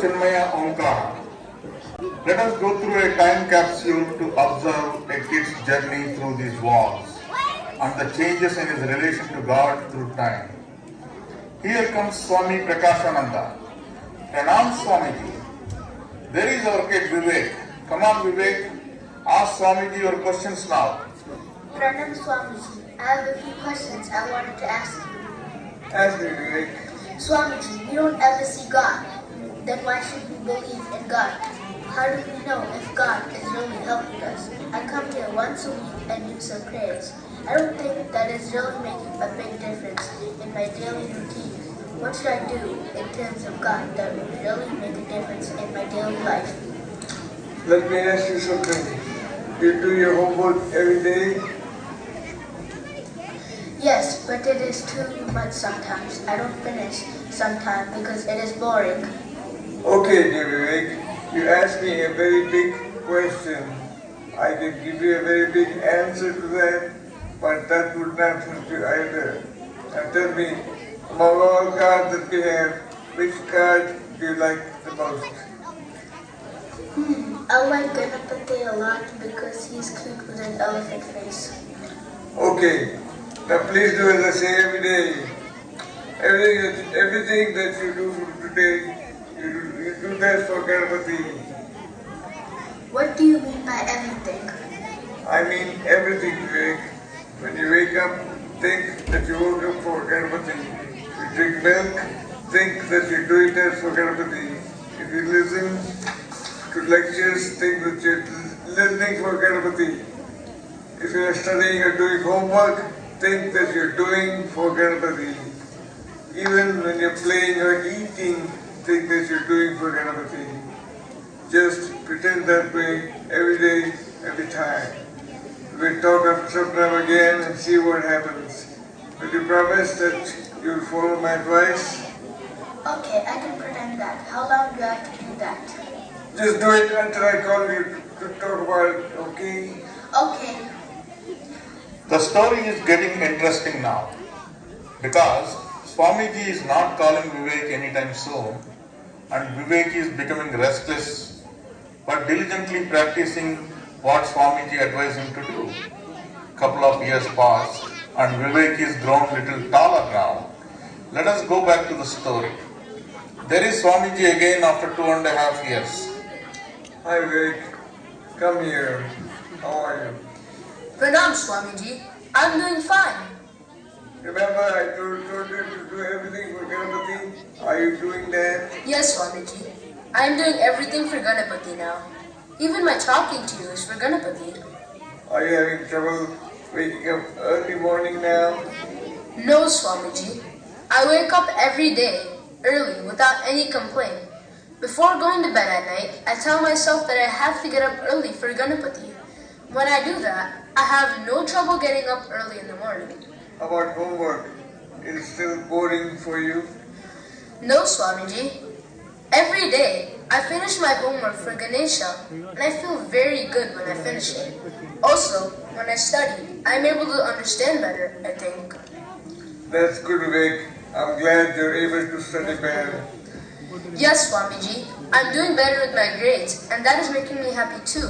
Chinmaya, Omkara. Let us go through a time capsule to observe a kid's journey through these walls and the changes in his relation to God through time. Here comes Swami Prakashananda. Pronounce Swamiji. There is our kid Vivek. Come on Vivek, ask Swamiji your questions now. Pranam Swamiji, I have a few questions I wanted to ask you. Ask me, Vivek. Swamiji, we don't ever see God. Then why should we believe in God? How do we know if God is really helping us? I come here once a week and do some prayers. I don't think that is really making a big difference in my daily routine. What should I do in terms of God that would really make a difference in my daily life? Let me ask you something. You do your homework every day? Yes, but it is too much sometimes. I don't finish sometimes because it is boring. Okay, dear Vivek, you asked me a very big question. I can give you a very big answer to that, but that would not help you either. Now tell me, among all cards that we have, which card do you like the most? I like Ganapati a lot because he's cute with an elephant face. Okay, now please do as I say every day. Everything that you do from today, you do that for Ganapati. What do you mean by everything? I mean everything, Vivek. When you wake up, think that you woke up for Ganapati. You drink milk, think that you're doing that for Ganapati. If you listen to lectures, think that you're listening for Ganapati. If you're studying or doing homework, think that you're doing for Ganapati. Even when you're playing or eating, think that you're doing for Ganapati. Just pretend that way every day, every time. We'll talk after some time again and see what happens. Will you promise that you'll follow my advice? Okay, I can pretend that. How long do I have to do that? Just do it until I call you to talk about it, okay? Okay. The story is getting interesting now because Swamiji is not calling Vivek anytime soon and Vivek is becoming restless but diligently practicing what Swamiji advised him to do. Couple of years pass and Vivek is grown little taller now. Let us go back to the story. There is Swamiji again after 2.5 years. Hi Vivek, come here. How are you? Pranam Swamiji, I'm doing fine. Remember I told you to do everything for Ganapati? Are you doing that? Yes, Swamiji. I'm doing everything for Ganapati now. Even my talking to you is for Ganapati. Are you having trouble waking up early morning now? No, Swamiji. I wake up every day, early, without any complaint. Before going to bed at night, I tell myself that I have to get up early for Ganapati. When I do that, I have no trouble getting up early in the morning. How about homework? Is it still boring for you? No, Swamiji. Every day, I finish my homework for Ganesha, and I feel very good when I finish it. Also, when I study, I'm able to understand better, I think. That's good, Vivek. I'm glad you're able to study better. Yes, Swamiji. I'm doing better with my grades, and that is making me happy too.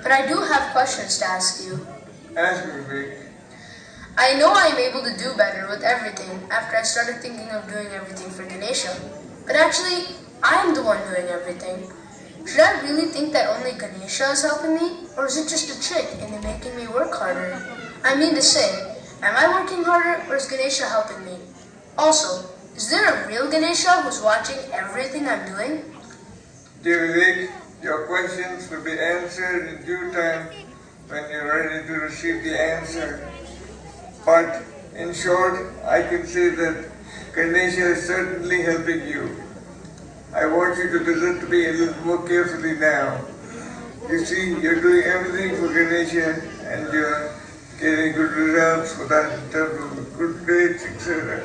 But I do have questions to ask you. Ask me, Vivek. I know I am able to do better with everything after I started thinking of doing everything for Ganesha. But actually, I am the one doing everything. Should I really think that only Ganesha is helping me? Or is it just a trick into making me work harder? I mean to say, am I working harder or is Ganesha helping me? Also, is there a real Ganesha who's watching everything I'm doing? Dear Vivek, your questions will be answered in due time when you're ready to receive the answer. But in short, I can say that Ganesha is certainly helping you. I want you to listen to me a little more carefully now. You see, you're doing everything for Ganesha and you're getting good results for that in terms of good grades, etc.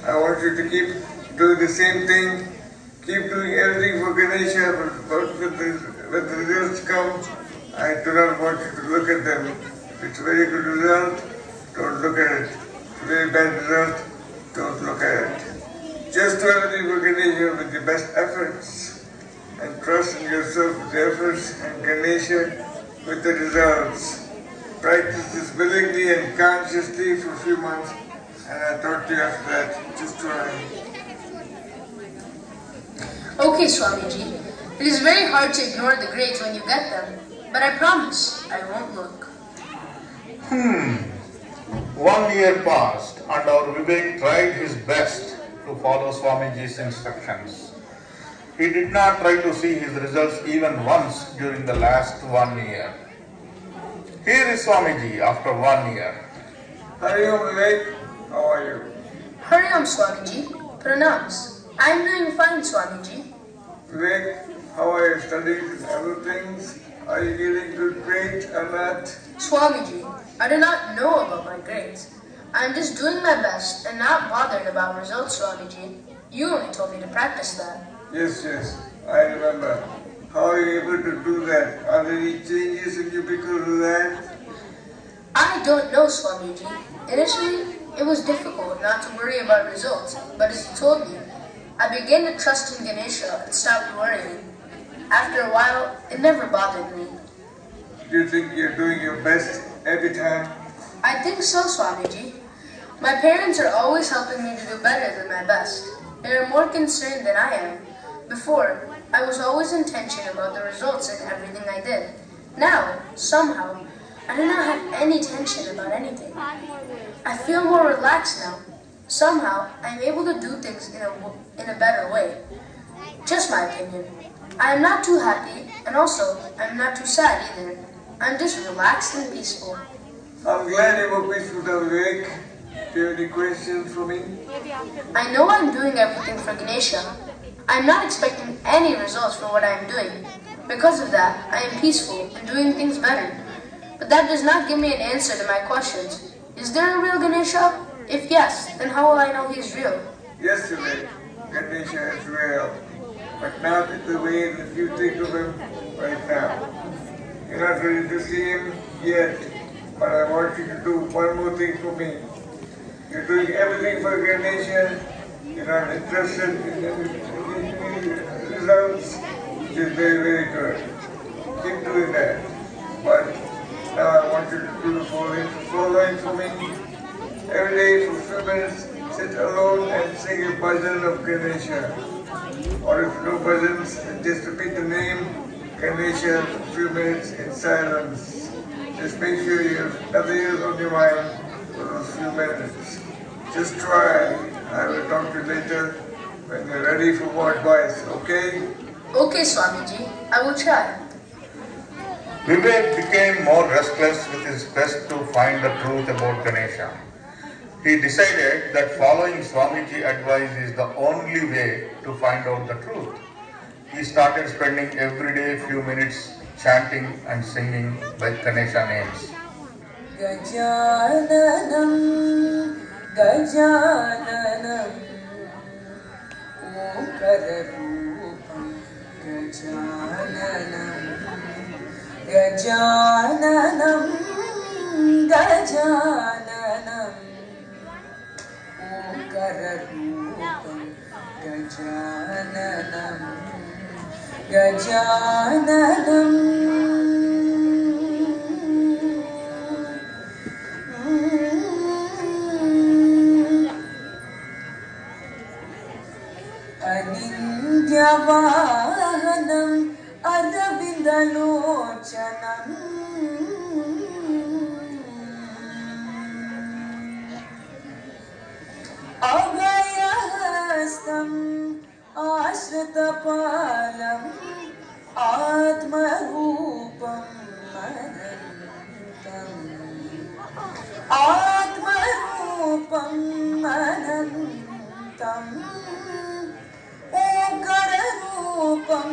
I want you to keep doing the same thing. Keep doing everything for Ganesha, but when the results come, I do not want you to look at them. If it's a very good result, don't look at it. If it's a very bad result, don't look at it. Just do everything for Ganesha with your best efforts. trust in yourself with the efforts and Ganesha with the results. Practice this willingly and consciously for a few months, and I talk to you after that. Just try. Okay, Swamiji. It is very hard to ignore the grades when you get them, but I promise I won't look. 1 year passed and our Vivek tried his best to follow Swamiji's instructions. He did not try to see his results even once during the last 1 year. Here is Swamiji after 1 year. Hariom Vivek, how are you? Hariom Swamiji, pranams. I am doing fine, Swamiji. Vivek, how are your studies and other things? Are you getting good grades or not? Swamiji, I do not know about my grades. I am just doing my best and not bothered about results, Swamiji. You only told me to practice that. Yes, I remember. How are you able to do that? Are there any changes in you because of that? I don't know, Swamiji. Initially, it was difficult not to worry about results, but as you told me, I began to trust in Ganesha and stopped worrying. After a while, it never bothered me. Do you think you're doing your best every time? I think so, Swamiji. My parents are always helping me to do better than my best. They are more concerned than I am. Before, I was always in tension about the results in everything I did. Now, somehow, I do not have any tension about anything. I feel more relaxed now. Somehow, I am able to do things in a better way. Just my opinion. I am not too happy, and also, I am not too sad either. I'm just relaxed and peaceful. I'm glad you were peaceful, Vivek. Do you have any questions for me? I know I'm doing everything for Ganesha. I'm not expecting any results for what I am doing. Because of that, I am peaceful and doing things better. But that does not give me an answer to my questions. Is there a real Ganesha? If yes, then how will I know he is real? Yes, Vivek. Ganesha is real. But not in the way that you think of him right now. You're not ready to see him yet. But I want you to do one more thing for me. You're doing everything for Ganesha. You're not interested in any results, which is very good. Keep doing that. But now I want you to do the following for me. Every day for a few minutes, sit alone and sing a bhajan of Ganesha. Or if no bhajans, then just repeat the name Ganesha for a few minutes in silence. Just make sure you have nothing else on your mind for those few minutes. Just try. I will talk to you later when you're ready for more advice, okay? Okay, Swamiji. I will try. Vivek became more restless with his quest to find the truth about Ganesha. He decided that following Swamiji advice is the only way to find out the truth. He started spending every day a few minutes chanting and singing by Ganesha names. Gajananam, Gajananam, Omkara Rupam, Gajananam, Gajananam, Gajananam, Omkara Rupam, Gajananam, Gajananam. Anindhyavahanam Arvindalochanam Abhayahastam Ashritapalam Atmarupam Anantam Atmarupam Anantam Omkara Rupam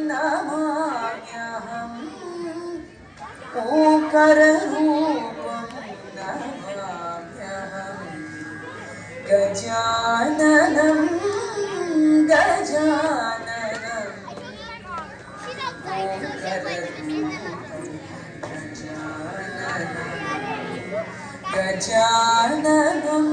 Namamyaham Omkara Rupam Namamyaham Gajananam Gajananam Omkara Rupam Gajananam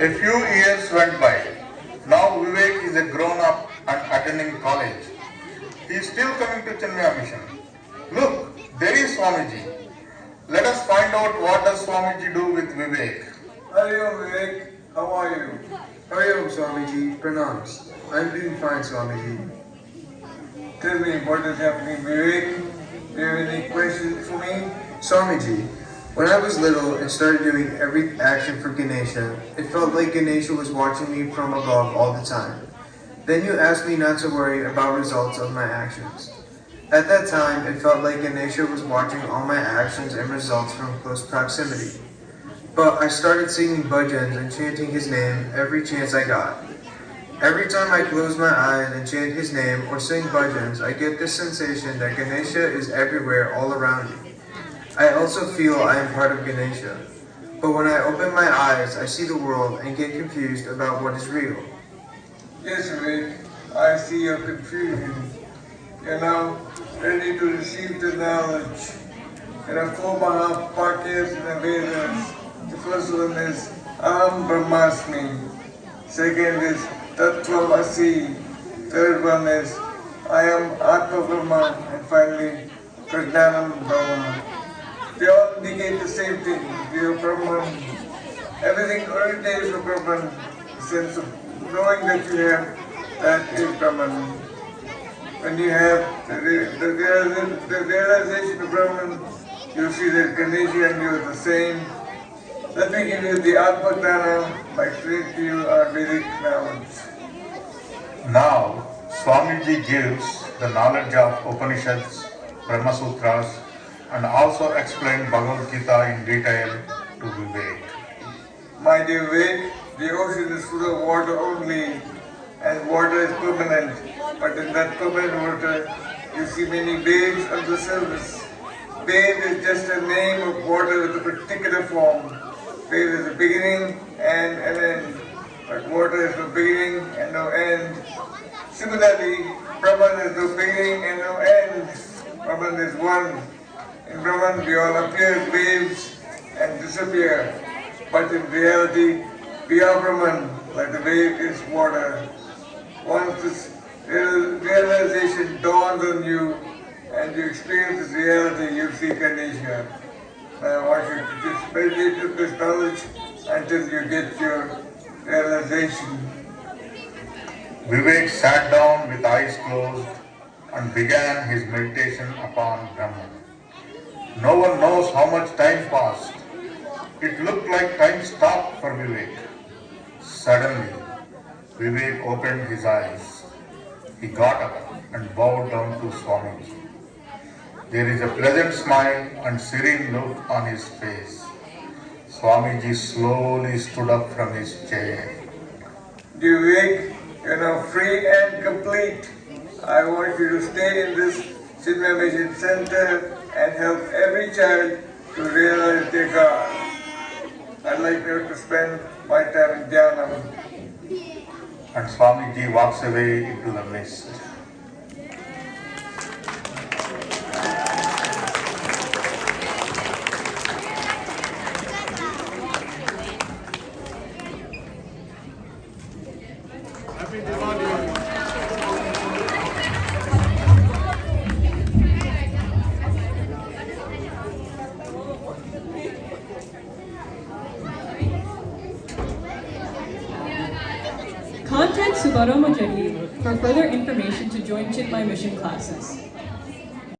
A few years went by. Now Vivek is a grown-up and attending college. He is still coming to Chinmaya mission. Look, there is Swamiji. Let us find out what does Swamiji do with Vivek. Hello Vivek, how are you? Hariom Swamiji, pranams. I'm doing fine, Swamiji. Tell me what is happening, Vivek. Do you have any questions for me? Swamiji, when I was little and started doing every action for Ganesha, it felt like Ganesha was watching me from above all the time. Then you asked me not to worry about results of my actions. At that time, it felt like Ganesha was watching all my actions and results from close proximity. But I started singing bhajans and chanting his name every chance I got. Every time I close my eyes and chant his name or sing bhajans, I get this sensation that Ganesha is everywhere all around me. I also feel I am part of Ganesha. But when I open my eyes, I see the world and get confused about what is real. Yes, Vivek, I see your confusion. You're now ready to receive the knowledge. There are 4 Mahapakyas in the Vedas. The first one is Aham Brahmasmi. Second is Tattvamasi. Third one is I am Atma Brahma. And finally, Prajnanam Brahma. They all indicate the same thing. You are Brahman. Everything originates from Brahman. The sense of knowing that you have, that is Brahman. When you have the realization of Brahman, you see that Ganesha and you are the same. Let me give you the Atma Gnana by explaining to you our Vedic knowledge. Now, Swamiji gives the knowledge of Upanishads, Brahma Sutras, and also explained Bhagavad Gita in detail to Vivek. My dear Vivek, the ocean is full of water only, and water is permanent. But in that permanent water, you see many waves on the surface. Wave is just a name of water with a particular form. Wave is a beginning and an end, but water has no beginning and no end. Similarly, Brahman has no beginning and no end. Brahman is one. In Brahman, we all appear as waves and disappear. But in reality, we are Brahman, like the wave is water. Once this realization dawns on you and you experience this reality, you see Ganesha. I want you to just meditate with this knowledge until you get your realization. Vivek sat down with eyes closed and began his meditation upon Brahman. No one knows how much time passed. It looked like time stopped for Vivek. Suddenly, Vivek opened his eyes. He got up and bowed down to Swamiji. There is a pleasant smile and serene look on his face. Swamiji slowly stood up from his chair. Dear Vivek, you're now free and complete. I want you to stay in this Chinmaya Mission Center and help every child to realize their God. I'd like you to spend my time in Dhyanam. And Swamiji walks away into the mist. Contact Subbarao Majety for further information to join Chinmaya mission classes.